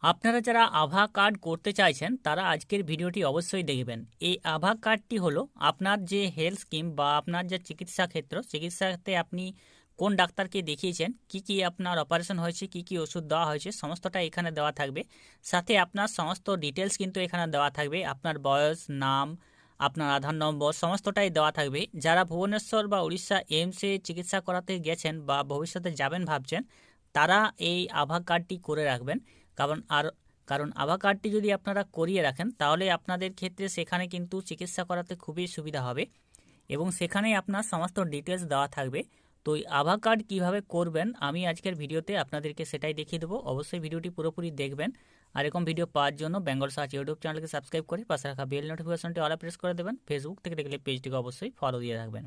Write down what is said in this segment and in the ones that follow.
আপনারা যারা আভা কার্ড করতে চাইছেন তারা আজকের ভিডিওটি অবশ্যই দেখবেন। এই আভা কার্ডটি হলো আপনার যে হেলথ স্কিম বা আপনার যে চিকিৎসা ক্ষেত্র, চিকিৎসাতে আপনি কোন ডাক্তারকে দেখিয়েছেন, কি কি আপনার অপারেশন হয়েছে, কি কি ওষুধ দেওয়া হয়েছে, সমস্তটা এখানে দেওয়া থাকবে। সাথে আপনার সমস্ত ডিটেলস কিন্তু এখানে দেওয়া থাকবে। আপনার বয়স, নাম, আপনার আধার নম্বর সমস্তটাই দেওয়া থাকবে। যারা ভুবনেশ্বর বা উড়িষ্যা এইমসে চিকিৎসা করাতে গেছেন বা ভবিষ্যতে যাবেন ভাবছেন, তারা এই আভা কার্ডটি করে রাখবেন। কারণ আভা কার্ডটি যদি আপনারা করিয়ে রাখেন তাহলে আপনাদের ক্ষেত্রে সেখানে কিন্তু চিকিৎসা করাতে খুবই সুবিধা হবে এবং সেখানেই আপনার সমস্ত ডিটেলস দেওয়া থাকবে। তো এই আভা কার্ড কীভাবে করবেন আমি আজকের ভিডিওতে আপনাদেরকে সেটাই দেখিয়ে দেবো। অবশ্যই ভিডিওটি পুরোপুরি দেখবেন। আর এরকম ভিডিও পাওয়ার জন্য বেঙ্গল সার্চ ইউটিউব চ্যানেলকে সাবস্ক্রাইব করে পাশে রাখা বেল নোটিফিকেশনটি অল প্রেস করে দেবেন। ফেসবুক থেকে দেখলে পেজটিকে অবশ্যই ফলো দিয়ে রাখবেন।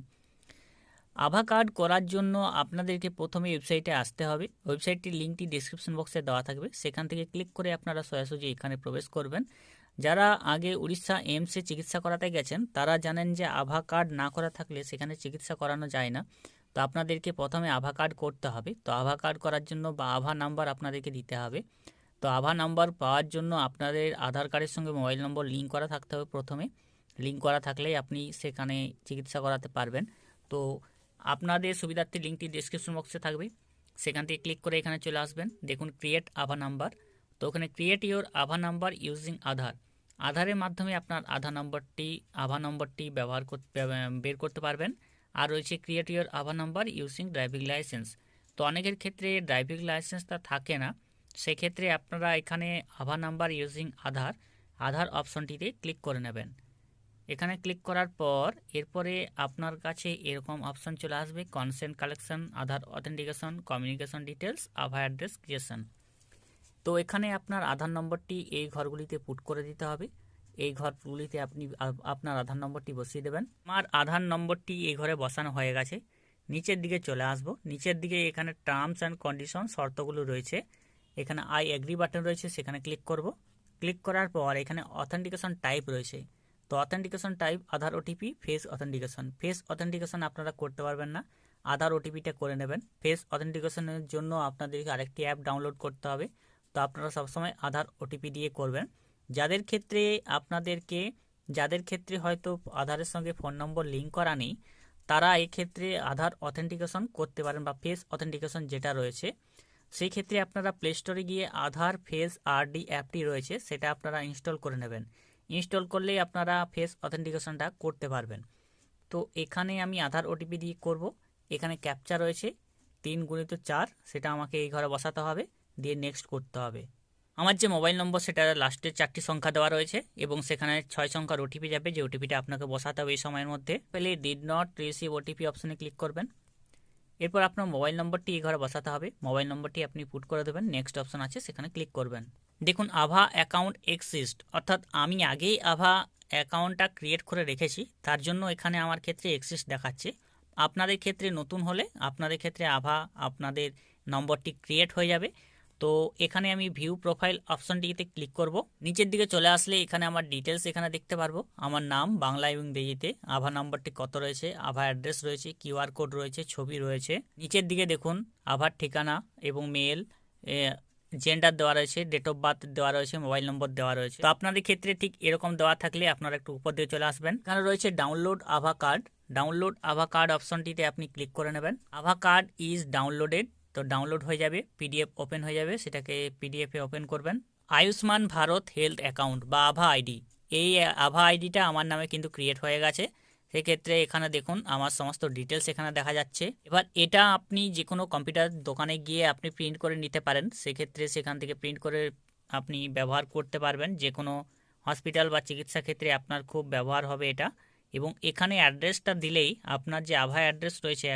আভা কার্ড করার জন্য আপনাদেরকে প্রথমে ওয়েবসাইটে আসতে হবে। ওয়েবসাইটটির লিঙ্কটি ডিসক্রিপশন বক্সে দেওয়া থাকবে, সেখান থেকে ক্লিক করে আপনারা সোজাসুজি এখানে প্রবেশ করবেন। যারা আগে উড়িষ্যা এইমসে চিকিৎসা করাতে গেছেন তারা জানেন যে আভা কার্ড না করা থাকলে সেখানে চিকিৎসা করানো যায় না। তো আপনাদেরকে প্রথমে আভা কার্ড করতে হবে। তো আভা কার্ড করার জন্য বা আভা নাম্বার আপনাদেরকে দিতে হবে। তো আভা নাম্বার পাওয়ার জন্য আপনাদের আধার কার্ডের সঙ্গে মোবাইল নম্বর লিঙ্ক করা থাকতে হবে। প্রথমে লিঙ্ক করা থাকলেই আপনি সেখানে চিকিৎসা করাতে পারবেন। তো আপনাদের সুবিধার্থে লিঙ্কটি ডিসক্রিপশন বক্সে থাকবে, সেখান থেকে ক্লিক করে এখানে চলে আসবেন। দেখুন ক্রিয়েট আভা নাম্বার। তো ওখানে ক্রিয়েট ইওর আভা নাম্বার ইউজিং আধার, আধারের মাধ্যমে আপনার আভা নম্বরটি বের করতে পারবেন। আর রয়েছে ক্রিয়েট ইওর আভা নাম্বার ইউজিং ড্রাইভিং লাইসেন্স। তো অনেকের ক্ষেত্রে ড্রাইভিং লাইসেন্সটা থাকে না, সেক্ষেত্রে আপনারা এখানে আভা নাম্বার ইউজিং আধার অপশনটিতে ক্লিক করে নেবেন। এখানে ক্লিক করার পর এরপরে আপনার কাছে এরকম অপশন চলে আসবে, কনসেন্ট কালেকশন, আধার অথেন্টিকেশন, কমিউনিকেশন ডিটেলস, আভা অ্যাড্রেস ক্রিয়েশন। তো এখানে আপনার আধার নম্বরটি এই ঘরগুলিতে পুট করে দিতে হবে। এই ঘরগুলিতে আপনি আপনার আধার নম্বরটি বসিয়ে দেবেন। আমার আধার নম্বরটি এই ঘরে বসানো হয়ে গেছে। নিচের দিকে চলে আসব। নিচের দিকে এখানে টার্মস অ্যান্ড কন্ডিশন শর্তগুলো রয়েছে, এখানে আই এগ্রি বাটন রয়েছে, সেখানে ক্লিক করব। ক্লিক করার পর এখানে অথেন্টিকেশন টাইপ রয়েছে। তো অথেন্টিকেশন টাইপ আধার ওটিপি, ফেস অথেন্টিকেশন আপনারা করতে পারবেন না, আধার ওটিপিটা করে নেবেন। ফেস অথেন্টিকেশনের জন্য আপনাদেরকে আরেকটি অ্যাপ ডাউনলোড করতে হবে। তো আপনারা সবসময় আধার ওটিপি দিয়ে করবেন। যাদের ক্ষেত্রে হয়তো আধারের সঙ্গে ফোন নম্বর লিঙ্ক করা নেই, তারা এক্ষেত্রে আধার অথেন্টিকেশন করতে পারেন বা ফেস অথেন্টিকেশন যেটা রয়েছে, সেই ক্ষেত্রে আপনারা প্লে স্টোরে গিয়ে আধার ফেস আরডি অ্যাপটি রয়েছে সেটা আপনারা ইনস্টল করে নেবেন। ইনস্টল করলেই আপনারা ফেস অথেন্টিকেশনটা করতে পারবেন। তো এখানে আমি আধার ওটিপি দিয়ে করব। এখানে ক্যাপচা রয়েছে 3x4, সেটা আমাকে এই ঘরে বসাতে হবে, দিয়ে নেক্সট করতে হবে। আমার যে মোবাইল নম্বর সেটা লাস্টের 4টি সংখ্যা দেওয়া রয়েছে এবং সেখানে 6 সংখ্যার ওটিপি যাবে, যে ওটিপিটা আপনাকে বসাতে হবে এই সময়ের মধ্যে। পেলে ডিড নট রিসিভ ওটিপি অপশনে ক্লিক করবেন। এরপর আপনার মোবাইল নম্বরটি এই ঘরে বসাতে হবে। মোবাইল নম্বরটি আপনি পুট করে দেবেন, নেক্সট অপশন আছে সেখানে ক্লিক করবেন। দেখুন আভা অ্যাকাউন্ট এক্সিস্ট, অর্থাৎ আমি আগেই আভা অ্যাকাউন্টটা ক্রিয়েট করে রেখেছি, তার জন্য এখানে আমার ক্ষেত্রে এক্সিস্ট দেখাচ্ছে। আপনাদের ক্ষেত্রে নতুন হলে আপনাদের ক্ষেত্রে আভা আপনাদের নম্বরটি ক্রিয়েট হয়ে যাবে। তো এখানে আমি ভিউ প্রোফাইল অপশনটিতে ক্লিক করব। নিচের দিকে চলে আসলে এখানে আমার ডিটেলস এখানে দেখতে পারবো। আমার নাম বাংলা এবং ইংরেজিতে, আভা নাম্বারটি কত রয়েছে, আভা অ্যাড্রেস রয়েছে, কিউআর কোড রয়েছে, ছবি রয়েছে। নিচের দিকে দেখুন আভার ঠিকানা এবং মেল, জেন্ডার দেওয়া রয়েছে, ডেট অফ বার্থ দেওয়া রয়েছে, মোবাইল নম্বর দেওয়া রয়েছে। তো আপনাদের ক্ষেত্রে ঠিক এরকম দেওয়া থাকলে আপনারা একটু উপর দিয়ে চলে আসবেন। এখানে রয়েছে ডাউনলোড আভা কার্ড অপশনটিতে আপনি ক্লিক করে নেবেন। আভা কার্ড ইজ ডাউনলোডেড, তো ডাউনলোড হয়ে যাবে, পিডিএফ ওপেন হয়ে যাবে, সেটাকে পিডিএফে ওপেন করবেন। আয়ুষ্মান ভারত হেলথ অ্যাকাউন্ট বা আভা আইডি, এই আভা আইডিটা আমার নামে কিন্তু ক্রিয়েট হয়ে গেছে। সেক্ষেত্রে এখানে দেখুন আমার সমস্ত ডিটেলস এখানে দেখা যাচ্ছে। এবার এটা আপনি যে কোনো কম্পিউটার দোকানে গিয়ে আপনি প্রিন্ট করে নিতে পারেন, সেক্ষেত্রে সেখান থেকে প্রিন্ট করে আপনি ব্যবহার করতে পারবেন। যে কোনো হসপিটাল বা চিকিৎসা ক্ষেত্রে আপনার খুব ব্যবহার হবে এটা। এবং এখানে অ্যাড্রেসটা দিলেই আপনার যে আভা অ্যাড্রেস রয়েছে,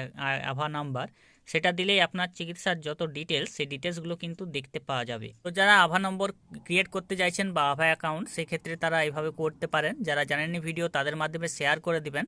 আভা নাম্বার, সেটা দিলেই আপনার চিকিৎসার যত ডিটেলস, সেই ডিটেলসগুলো কিন্তু দেখতে পাওয়া যাবে। তো যারা আভা নম্বর ক্রিয়েট করতে চাইছেন বা আভা অ্যাকাউন্ট, সেক্ষেত্রে তারা এইভাবে করতে পারেন। যারা জানেননি ভিডিও তাদের মাধ্যমে শেয়ার করে দিবেন।